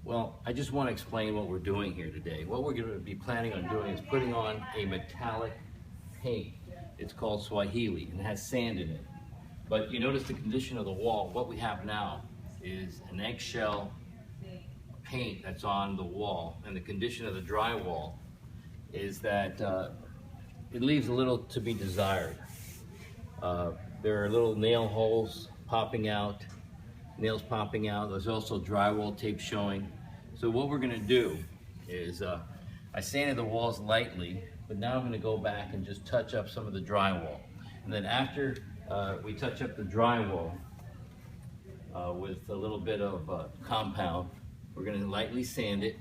Well, I just want to explain what we're doing here today. What we're going to be planning on doing is putting on a metallic paint. It's called Swahili and it has sand in it. But you notice the condition of the wall. What we have now is an eggshell paint that's on the wall, and the condition of the drywall is that it leaves a little to be desired. There are little nail holes popping out, nails popping out. There's also drywall tape showing. So what we're going to do is I sanded the walls lightly, but now I'm going to go back and just touch up some of the drywall. And then after we touch up the drywall with a little bit of compound, we're going to lightly sand it,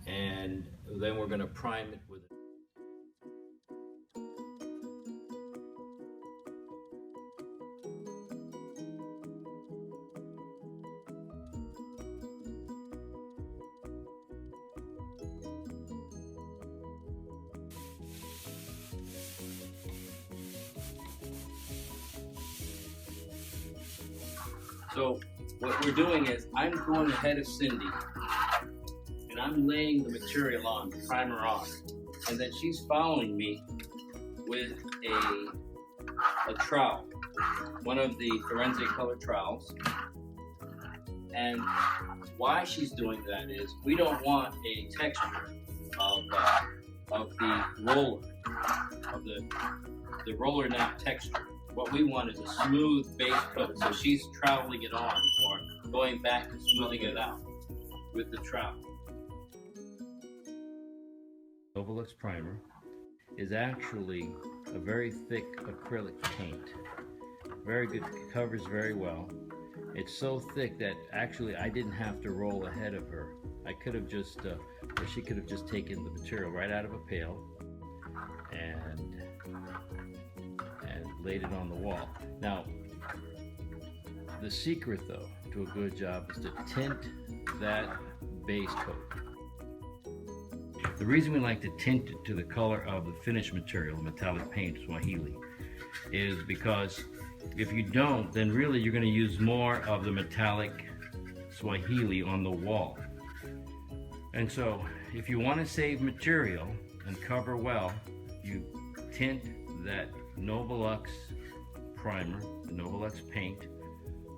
and then we're going to prime it with it. So what we're doing is I'm going ahead of Cindy and I'm laying the material on, the primer on, and then she's following me with a trowel, one of the forensic color trowels. And why she's doing that is we don't want a texture of the roller, of the roller nap texture. What we want is a smooth base coat, so she's troweling it on or going back and smoothing it out with the trowel. Novolux primer is actually a very thick acrylic paint. Very good, covers very well. It's so thick that actually I didn't have to roll ahead of her. I could have just, or she could have just taken the material right out of a pail and laid it on the wall. Now, the secret though to a good job is to tint that base coat. The reason we like to tint it to the color of the finished material, metallic paint, Swahili, is because if you don't, then really you're going to use more of the metallic Swahili on the wall. And so if you want to save material and cover well, you tint that Novolux primer, the Novolux paint,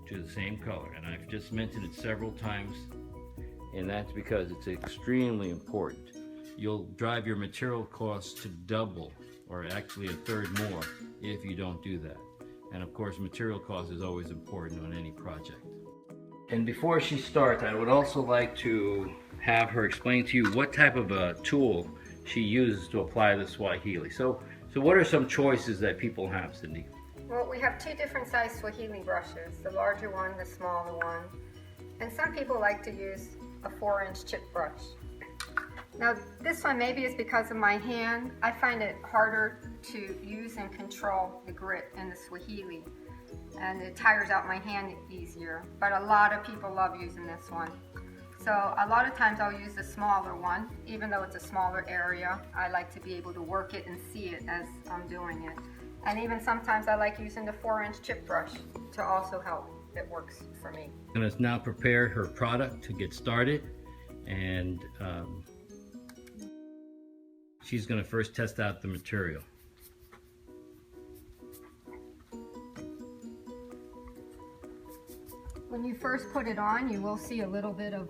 to the same color. And I've just mentioned it several times, and that's because it's extremely important. You'll drive your material costs to double, or actually a third more, if you don't do that. And of course, material cost is always important on any project. And before she starts, I would also like to have her explain to you what type of a tool she uses to apply the Swahili. So what are some choices that people have, Cindy? Well, we have two different size Swahili brushes, the larger one, the smaller one. And some people like to use a 4-inch chip brush. Now, this one maybe is because of my hand. I find it harder to use and control the grit in the Swahili, and it tires out my hand easier. But a lot of people love using this one. So a lot of times I'll use the smaller one, even though it's a smaller area. I like to be able to work it and see it as I'm doing it. And even sometimes I like using the 4-inch chip brush to also help. It works for me. I'm going to now prepare her product to get started, and she's going to first test out the material. When you first put it on, you will see a little bit of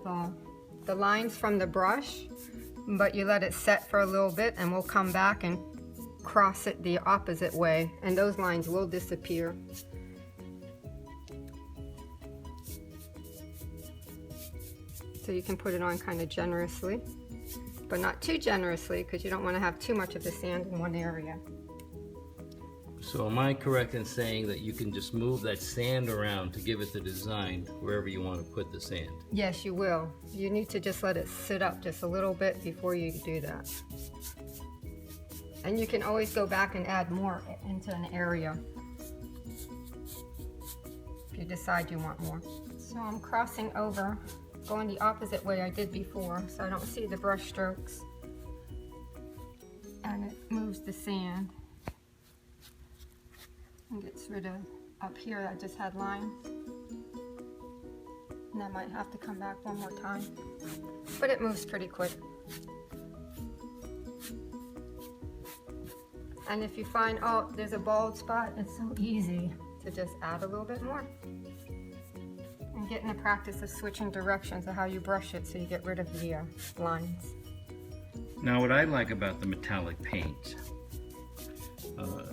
the lines from the brush, but you let it set for a little bit and we'll come back and cross it the opposite way, and those lines will disappear. So you can put it on kind of generously, but not too generously because you don't want to have too much of the sand in one area. So am I correct in saying that you can just move that sand around to give it the design wherever you want to put the sand? Yes, you will. You need to just let it sit up just a little bit before you do that. And you can always go back and add more into an area if you decide you want more. So I'm crossing over, going the opposite way I did before, so I don't see the brush strokes. And it moves the sand and gets rid of up here I just had lines. and I might have to come back one more time. But it moves pretty quick. And if you find, oh, there's a bald spot, it's so easy to just add a little bit more. And get in the practice of switching directions of how you brush it so you get rid of the lines. Now what I like about the metallic paints,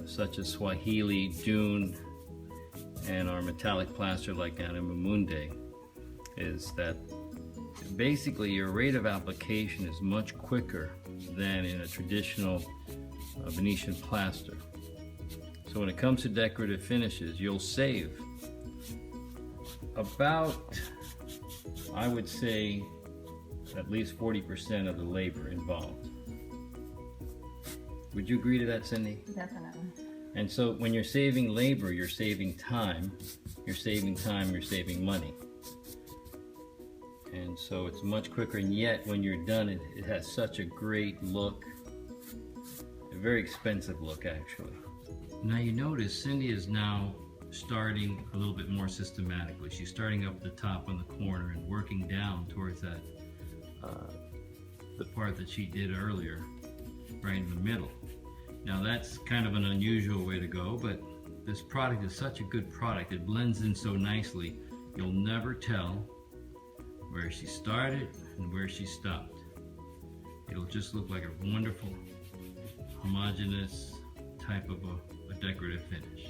such as Swahili, June, and our metallic plaster like Animamunde, is that basically your rate of application is much quicker than in a traditional Venetian plaster. So when it comes to decorative finishes, you'll save about, I would say, at least 40% of the labor involved. Would you agree to that, Cindy? Definitely. And so when you're saving labor, you're saving time, you're saving money. And so it's much quicker, and yet when you're done, it has such a great look, a very expensive look actually. Now you notice Cindy is now starting a little bit more systematically. She's starting up at the top on the corner and working down towards that, the part that she did earlier, right in the middle. Now that's kind of an unusual way to go, but this product is such a good product. It blends in so nicely, you'll never tell where she started and where she stopped. It'll just look like a wonderful, homogeneous type of a decorative finish.